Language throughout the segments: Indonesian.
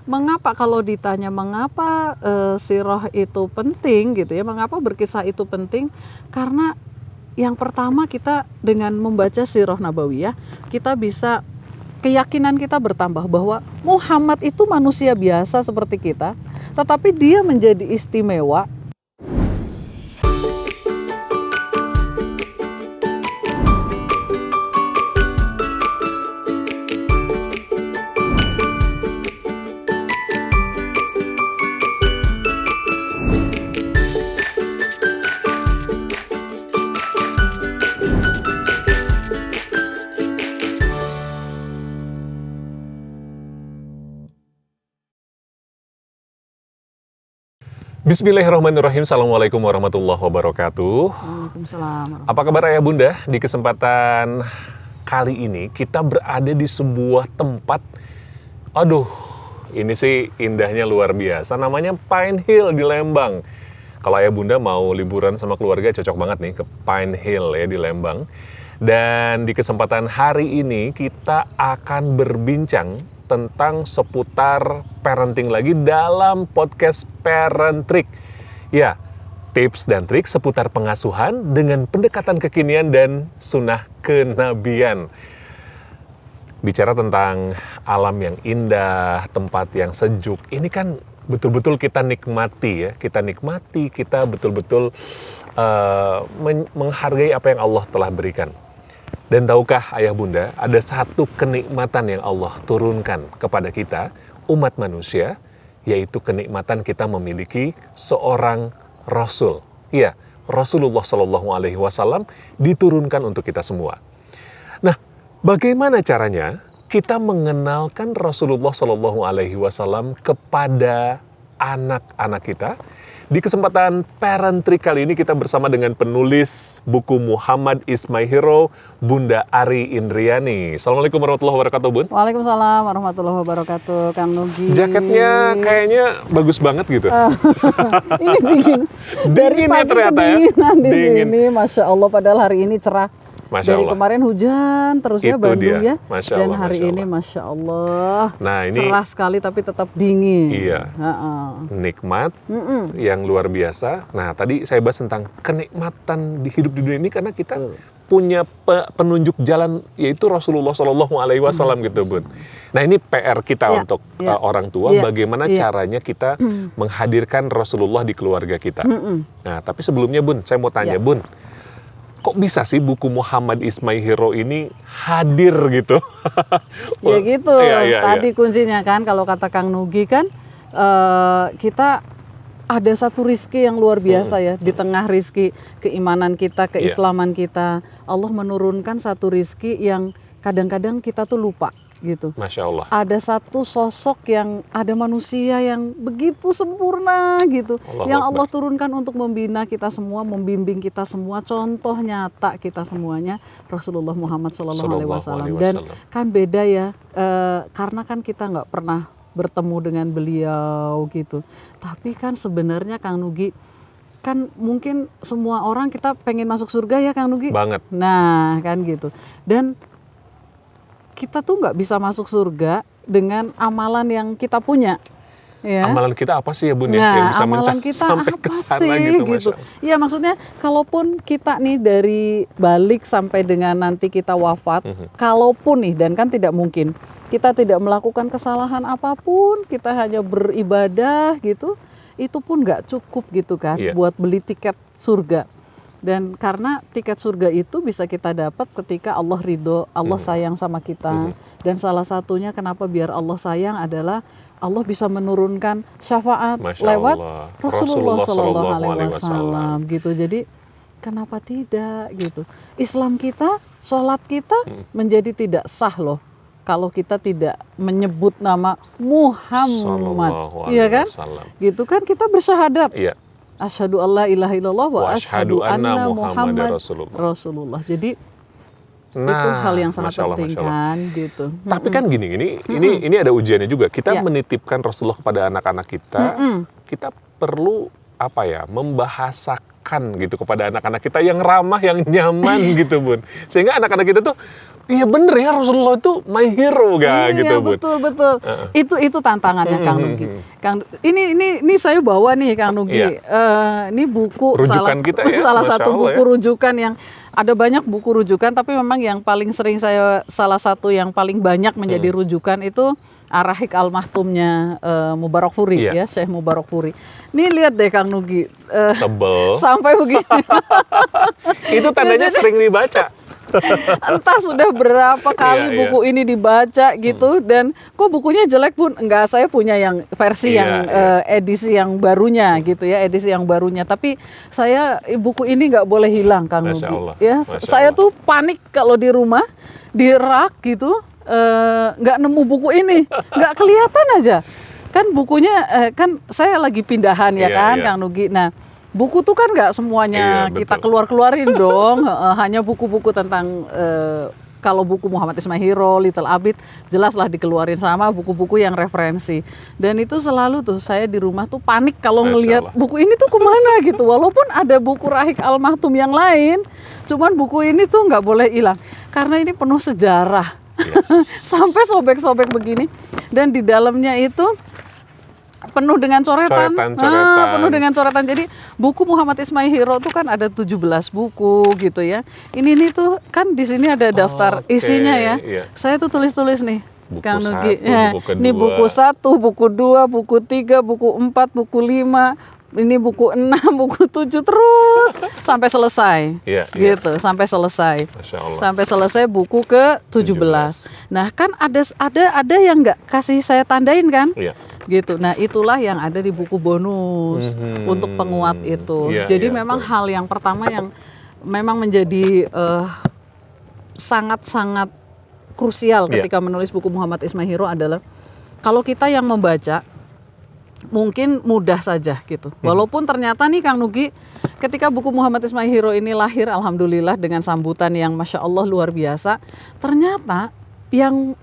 mengapa kalau ditanya mengapa sirah itu penting gitu ya, mengapa berkisah itu penting? Karena yang pertama kita dengan membaca sirah nabawiyah, kita bisa keyakinan kita bertambah bahwa Muhammad itu manusia biasa seperti kita, tetapi dia menjadi istimewa. Bismillahirrahmanirrahim. Assalamualaikum warahmatullahi wabarakatuh. Waalaikumsalam. Apa kabar ayah bunda? Di kesempatan kali ini kita berada di sebuah tempat. Aduh, ini sih indahnya luar biasa. Namanya Pine Hill di Lembang. Kalau ayah bunda mau liburan sama keluarga cocok banget nih ke Pine Hill ya di Lembang. Dan di kesempatan hari ini kita akan berbincang tentang seputar parenting lagi dalam podcast Parent Trick. Ya, tips dan trik seputar pengasuhan dengan pendekatan kekinian dan sunnah kenabian. Bicara tentang alam yang indah, tempat yang sejuk, ini kan betul-betul kita nikmati ya. Kita betul-betul menghargai apa yang Allah telah berikan. Dan tahukah ayah bunda, ada satu kenikmatan yang Allah turunkan kepada kita, umat manusia, yaitu kenikmatan kita memiliki seorang Rasul. Iya, Rasulullah SAW diturunkan untuk kita semua. Nah, bagaimana caranya kita mengenalkan Rasulullah SAW kepada anak-anak kita? Di kesempatan Parent Trick kali ini kita bersama dengan penulis buku Muhammad is My Hero, Bunda Ari Indriani. Assalamualaikum warahmatullahi wabarakatuh, Bun. Waalaikumsalam warahmatullahi wabarakatuh, Kang Nugi. Jaketnya kayaknya bagus banget gitu. Ini dingin. Dingin ya ternyata ya. Di sini, Masya Allah, padahal hari ini cerah. Masya Dari Allah. kemarin hujan terusnya Itu Bandung dia. ya. Masya Dan Allah, hari Masya ini Allah. Masya Allah. Nah, ini cerah sekali tapi tetap dingin. Iya. Nikmat yang luar biasa. Nah, tadi saya bahas tentang kenikmatan di hidup di dunia ini karena kita punya penunjuk jalan yaitu Rasulullah SAW gitu, Bun. Nah, ini PR kita untuk orang tua, bagaimana caranya kita menghadirkan Rasulullah di keluarga kita. Nah, tapi sebelumnya, Bun, saya mau tanya, Bun, kok bisa sih buku Muhammad is My Hero ini hadir gitu? Ya gitu, Iya. tadi kuncinya kan kalau kata Kang Nugi kan kita ada satu rizki yang luar biasa ya. Di tengah rizki keimanan kita, keislaman kita, Allah menurunkan satu rizki yang kadang-kadang kita tuh lupa gitu. Masya Allah. Ada satu sosok yang ada manusia yang begitu sempurna gitu, yang Allah turunkan untuk membina kita semua, membimbing kita semua, contoh nyata kita semuanya Rasulullah Muhammad SAW. Dan kan beda ya, karena kan kita nggak pernah bertemu dengan beliau gitu. Tapi kan sebenarnya Kang Nugi, kan mungkin semua orang kita pengen masuk surga ya Kang Nugi. Banget. Nah kan gitu. Dan kita tuh nggak bisa masuk surga dengan amalan yang kita punya. Ya. Amalan kita apa sih ya, Bun? Nah, yang bisa amalan kita sampai apa ke sana sih, gitu. Iya, maksudnya kalaupun kita nih dari balik sampai dengan nanti kita wafat, kalaupun nih, dan kan tidak mungkin, kita tidak melakukan kesalahan apapun, kita hanya beribadah gitu, itu pun nggak cukup gitu kan, buat beli tiket surga. Dan karena tiket surga itu bisa kita dapat ketika Allah ridho, Allah sayang sama kita. Dan salah satunya kenapa biar Allah sayang adalah Allah bisa menurunkan syafaat lewat Rasulullah SAW gitu. Jadi kenapa tidak gitu? Islam kita, sholat kita menjadi tidak sah loh kalau kita tidak menyebut nama Muhammad, iya kan? Gitu kan kita bersyahadat. Iya. Asyhadu alla ilaha illallah wa asyhadu anna Muhammad Rasulullah. Jadi itu hal yang sangat penting kan gitu. Tapi kan ini ada ujiannya juga. Kita menitipkan Rasulullah kepada anak-anak kita. Kita perlu membahasakan wariskan gitu kepada anak-anak kita yang ramah, yang nyaman gitu Bun. Sehingga anak-anak kita tuh, iya bener ya Rasulullah itu my hero gitu Bun. Betul. Itu tantangannya Kang Nugi. Ini saya bawa nih Kang Nugi. Ini buku rujukan kita ya. salah Masya satu Allah buku rujukan yang ada banyak buku rujukan, tapi memang yang paling sering salah satu yang paling banyak menjadi rujukan itu Ar-Rahiq Al-Mahtumnya Mubarak Furi ya, Syekh Mubarak Furi. Nih lihat deh Kang Nugi. Tebel. Sampai begini. Itu tandanya sering dibaca. Entah sudah berapa kali buku ini dibaca gitu, dan kok bukunya jelek Pun? Enggak, saya punya yang versi yang edisi yang barunya gitu ya, edisi yang barunya. Tapi saya buku ini nggak boleh hilang Kang Nugi. Ya, saya tuh panik kalau di rumah di rak gitu nggak nemu buku ini, nggak kelihatan aja. Kan bukunya kan saya lagi pindahan ya kan Kang Nugi. Nah, buku tuh kan nggak semuanya kita keluarin dong, hanya buku-buku tentang kalau buku Muhammad Ismail Hero, Little Abid, jelaslah dikeluarin sama buku-buku yang referensi. Dan itu selalu tuh saya di rumah tuh panik kalau ngelihat buku ini tuh kemana gitu. Walaupun ada buku Rahiq Al-Mahtum yang lain, cuman buku ini tuh nggak boleh hilang karena ini penuh sejarah. Sampai sobek-sobek begini, dan di dalamnya itu penuh dengan coretan. Penuh dengan coretan. Jadi buku Muhammad Ismail Hero itu kan ada 17 buku gitu ya. Ini tuh kan di sini ada daftar isinya ya. Saya tuh tulis-tulis nih. Buku Kang Nugi. Ini buku 1, buku 2, buku 3, buku 4, buku 5. Ini buku 6, buku 7 terus sampai selesai. Gitu, sampai selesai. Masya Allah. Sampai selesai buku ke-17. Nah, kan ada yang nggak kasih saya tandain kan? Gitu. Nah, itulah yang ada di buku bonus untuk penguat itu. Jadi memang hal yang pertama yang memang menjadi sangat-sangat krusial ketika menulis buku Muhammad Ismail Hero adalah kalau kita yang membaca mungkin mudah saja gitu. Walaupun ternyata nih Kang Nugi, ketika buku Muhammad Ismail Hero ini lahir, alhamdulillah dengan sambutan yang masya Allah luar biasa, ternyata yang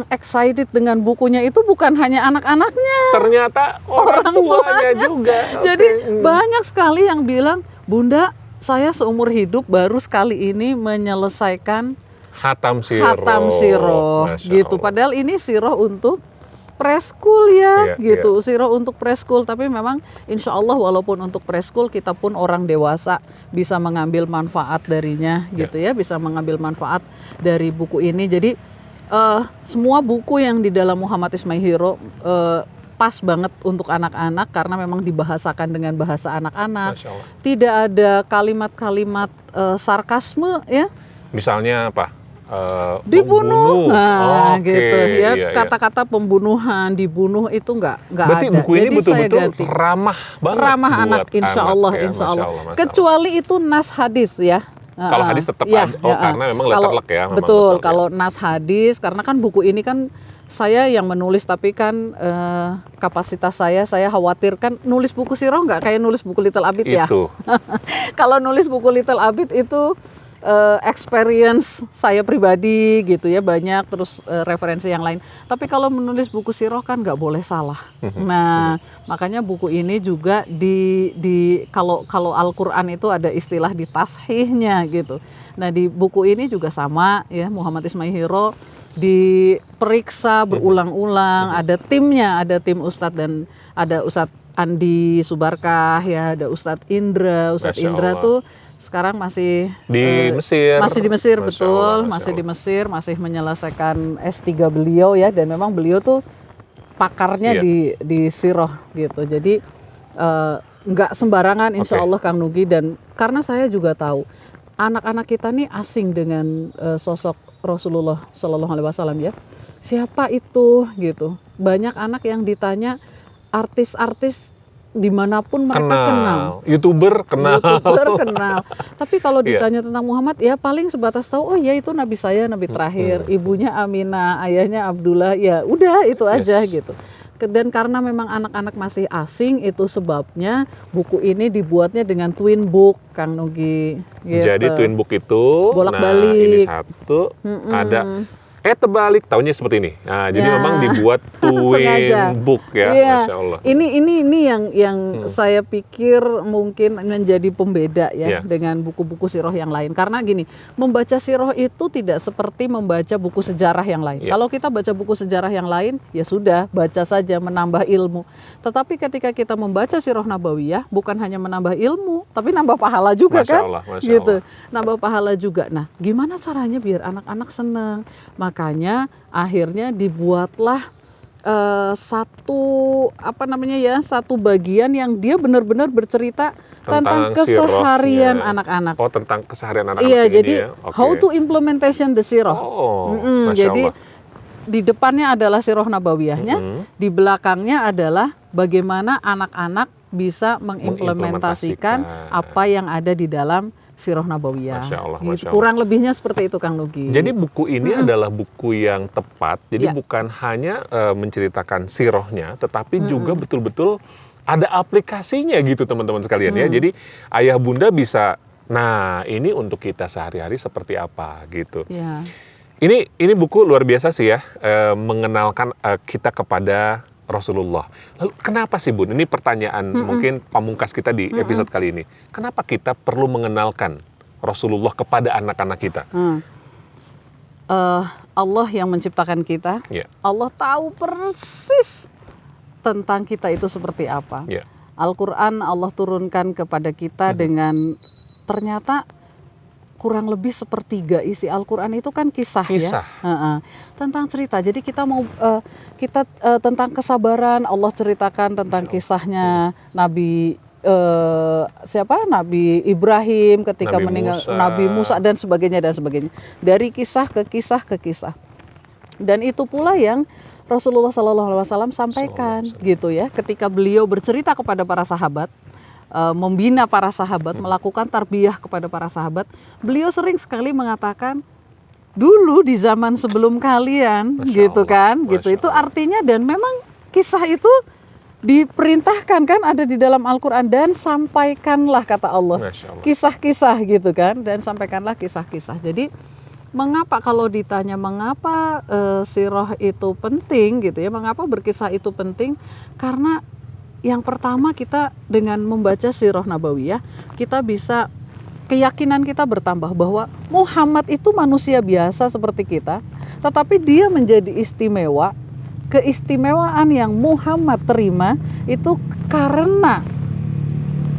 excited dengan bukunya itu bukan hanya anak-anaknya, ternyata orang tuanya juga. Jadi banyak sekali yang bilang, Bunda, saya seumur hidup baru sekali ini menyelesaikan Khatam Siroh gitu. Padahal ini siroh untuk preschool ya, gitu. Siroh untuk preschool, tapi memang insya Allah walaupun untuk preschool kita pun orang dewasa bisa mengambil manfaat darinya gitu ya, bisa mengambil manfaat dari buku ini. Jadi semua buku yang di dalam Muhammad Ismail Hero pas banget untuk anak-anak karena memang dibahasakan dengan bahasa anak-anak. Tidak ada kalimat-kalimat sarkasme ya. Misalnya apa? Dibunuh, gitu ya, kata-kata pembunuhan, dibunuh itu nggak ada. Berarti buku ini betul-betul ramah banget, ramah anak, insya Allah. Kecuali itu nas hadis ya. Kalau hadis tetap ada, karena memang letterlek ya. Betul, kalau nas hadis, karena kan buku ini kan saya yang menulis, tapi kan kapasitas saya khawatir kan nulis buku siroh nggak kayak nulis buku Little Abid ya. Kalau nulis buku Little Abid itu experience saya pribadi gitu ya, banyak, terus referensi yang lain. Tapi kalau menulis buku siroh kan nggak boleh salah. Nah, makanya buku ini juga kalau Al-Qur'an itu ada istilah di tashihnya gitu. Nah, di buku ini juga sama ya, Muhammad Ismail Hero diperiksa berulang-ulang, ada timnya, ada tim Ustadz, dan ada Ustadz Andi Subarkah ya, ada Ustadz Indra. Ustadz Indra tuh sekarang masih di Mesir. Masih di Mesir, betul. Masih di Mesir, masih menyelesaikan S3 beliau ya, dan memang beliau tuh pakarnya di siroh gitu. Jadi nggak sembarangan insya Allah Kang Nugi, dan karena saya juga tahu anak-anak kita nih asing dengan sosok Rasulullah Shallallahu Alaihi Wasallam ya. Siapa itu gitu. Banyak anak yang ditanya artis-artis dimanapun mereka kenal. YouTuber kenal. Tapi kalau ditanya tentang Muhammad, ya paling sebatas tahu, oh ya itu nabi saya, nabi terakhir, ibunya Aminah, ayahnya Abdullah, ya udah itu aja gitu. Dan karena memang anak-anak masih asing, itu sebabnya buku ini dibuatnya dengan twin book, Kang Nugi. Gitu. Jadi twin book itu, bolak-balik. Nah ini satu, ada terbalik, taunya seperti ini. Nah, jadi Ya. memang dibuat Sengaja. twin book ya, Iya. Masya Allah. Ini yang saya pikir mungkin menjadi pembeda ya Iya. dengan buku-buku sirah yang lain. Karena gini, membaca sirah itu tidak seperti membaca buku sejarah yang lain. Iya. Kalau kita baca buku sejarah yang lain, ya sudah, baca saja menambah ilmu. Tetapi ketika kita membaca sirah nabawiyah, bukan hanya menambah ilmu, tapi nambah pahala juga Masya kan? Allah, Masya Gitu. Allah. Nambah pahala juga. Nah, gimana caranya biar anak-anak senang? Makanya akhirnya dibuatlah satu bagian yang dia benar-benar bercerita tentang keseharian sirahnya. anak-anak. Oh, tentang keseharian anak-anak Iya, ini jadi ya. Oke. how to implementation the sirah. Oh, Masya Jadi Allah. di depannya adalah sirah nabawiyahnya, di belakangnya adalah bagaimana anak-anak bisa mengimplementasikan apa yang ada di dalam sirah nabawiyah. Masya Allah, Gitu. Masya Allah. Kurang lebihnya seperti itu, Kang Nugi. Jadi buku ini adalah buku yang tepat. Jadi Ya. bukan hanya menceritakan sirahnya, tetapi juga betul-betul ada aplikasinya gitu teman-teman sekalian ya. Jadi ayah bunda bisa, nah ini untuk kita sehari-hari seperti apa gitu. Ya. Ini buku luar biasa sih ya, mengenalkan kita kepada Rasulullah. Lalu kenapa sih Bun? Ini pertanyaan mungkin pamungkas kita di episode kali ini. Kenapa kita perlu mengenalkan Rasulullah kepada anak-anak kita? Allah yang menciptakan kita, Ya. Allah tahu persis tentang kita itu seperti apa. Ya. Al-Quran Allah turunkan kepada kita dengan ternyata kurang lebih sepertiga isi Al-Quran itu kan kisah. Kisah. Ya. Tentang cerita. Jadi kita mau tentang kesabaran, Allah ceritakan tentang kisahnya Nabi Nabi Ibrahim ketika Nabi meninggal, Musa. Nabi Musa dan sebagainya dan sebagainya. Dari kisah ke kisah ke kisah. Dan itu pula yang Rasulullah SAW sampaikan gitu ya, ketika beliau bercerita kepada para sahabat, membina para sahabat, melakukan tarbiyah kepada para sahabat, beliau sering sekali mengatakan dulu di zaman sebelum kalian, Masya gitu Allah, kan, Masya gitu. Itu Allah. artinya, dan memang kisah itu diperintahkan kan ada di dalam Al-Quran, dan sampaikanlah kata Allah Masya Allah. kisah-kisah gitu kan, dan sampaikanlah kisah-kisah. Jadi mengapa kalau ditanya mengapa sirah itu penting gitu ya, mengapa berkisah itu penting? Karena yang pertama, kita dengan membaca sirah nabawiyah, kita bisa, keyakinan kita bertambah bahwa Muhammad itu manusia biasa seperti kita, tetapi dia menjadi istimewa. Keistimewaan yang Muhammad terima itu karena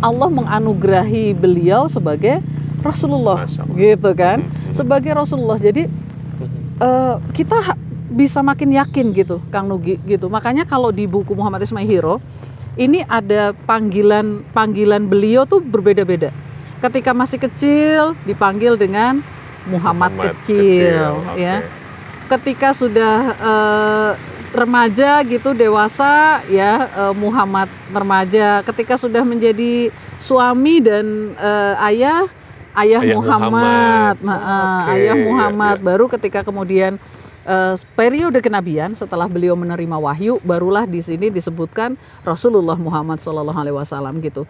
Allah menganugerahi beliau sebagai Rasulullah, Masya Allah. gitu kan, sebagai Rasulullah. Jadi kita bisa makin yakin gitu, Kang Nugi, gitu. Makanya kalau di buku Muhammad Ismail Hero ini ada panggilan beliau tuh berbeda-beda. Ketika masih kecil dipanggil dengan Muhammad kecil, ya. Oke. Ketika sudah remaja gitu, dewasa ya, Muhammad remaja. Ketika sudah menjadi suami dan ayah Muhammad. Oke, Ayah iya, Muhammad. iya. Baru ketika kemudian periode kenabian setelah beliau menerima wahyu, barulah di sini disebutkan Rasulullah Muhammad SAW gitu.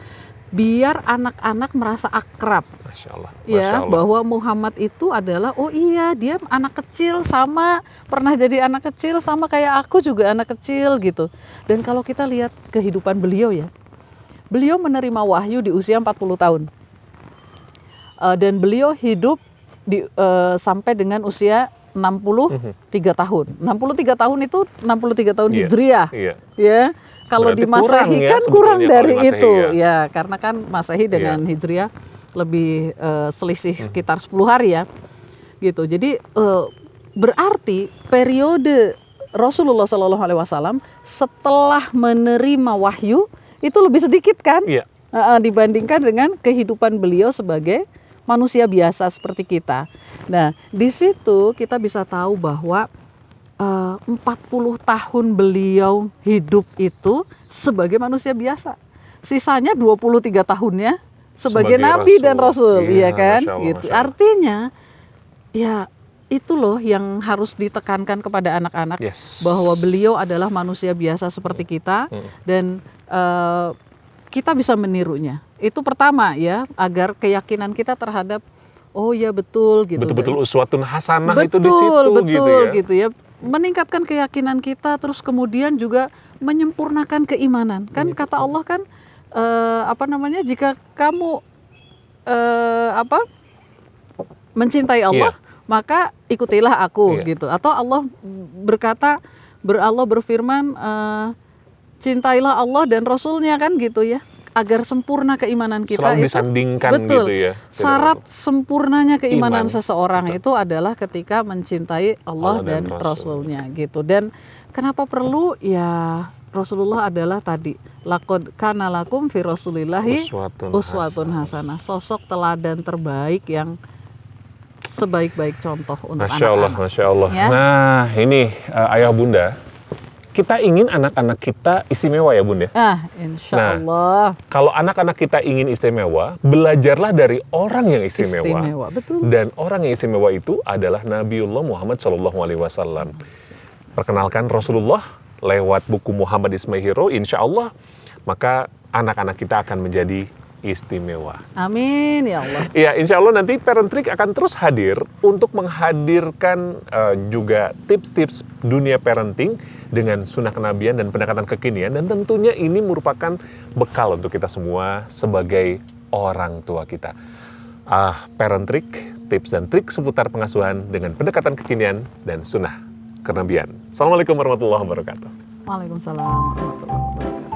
Biar anak-anak merasa akrab, Masya Allah. Masya ya, Allah. bahwa Muhammad itu adalah, oh iya, dia anak kecil, sama pernah jadi anak kecil sama kayak aku juga anak kecil gitu. Dan kalau kita lihat kehidupan beliau ya, beliau menerima wahyu di usia 40 tahun. Dan beliau hidup sampai dengan usia 63 tahun. 63 tahun itu 63 tahun Iya, Hijriah. Iya. Ya. Kalau Berarti di Masehi kurang ya kan sebetulnya kurang kalau dari di Masehi itu. ya. Ya, karena kan Masehi dengan Hijriah lebih selisih sekitar 10 hari ya. Gitu. Jadi berarti periode Rasulullah SAW setelah menerima wahyu itu lebih sedikit kan? Iya. Dibandingkan dengan kehidupan beliau sebagai manusia biasa seperti kita. Nah, di situ kita bisa tahu bahwa 40 tahun beliau hidup itu sebagai manusia biasa. Sisanya 23 tahunnya sebagai nabi Rasul. dan rasul, iya kan? Masya Allah, Gitu. Masya Allah. Artinya ya itu loh yang harus ditekankan kepada anak-anak, Yes. bahwa beliau adalah manusia biasa seperti kita, dan kita bisa menirunya. Itu pertama ya, agar keyakinan kita terhadap oh ya betul gitu. Betul-betul uswatun hasanah Betul, itu di situ betul gitu ya. Meningkatkan keyakinan kita, terus kemudian juga menyempurnakan keimanan. Kan kata Allah kan jika kamu mencintai Allah, maka ikutilah aku gitu. Atau Allah Allah berfirman, cintailah Allah dan Rasulnya kan gitu ya, agar sempurna keimanan kita. Selalu itu disandingkan betul. gitu ya. Syarat sempurnanya keimanan Iman. seseorang Betul. itu adalah ketika mencintai Allah dan Rasulnya gitu. Dan kenapa perlu? Ya Rasulullah adalah tadi, laqad kana lakum fi rasulillahi uswatun hasanah, sosok teladan terbaik yang sebaik-baik contoh untuk anak-anak. Masya Allah. Ya? Nah ini ayah bunda, kita ingin anak-anak kita istimewa ya bunda. Insya Allah. Kalau anak-anak kita ingin istimewa, belajarlah dari orang yang istimewa. Betul. Dan orang yang istimewa itu adalah Nabiullah Muhammad SAW. Perkenalkan Rasulullah lewat buku Muhammad is my hero, insya Allah, maka anak-anak kita akan menjadi istimewa. Amin ya Allah. Ya, insya Allah nanti Parent Trick akan terus hadir untuk menghadirkan juga tips-tips dunia parenting dengan sunnah kenabian dan pendekatan kekinian, dan tentunya ini merupakan bekal untuk kita semua sebagai orang tua kita. Parent Trick, tips dan trik seputar pengasuhan dengan pendekatan kekinian dan sunnah kenabian. Assalamualaikum warahmatullahi wabarakatuh. Waalaikumsalam warahmatullahi wabarakatuh.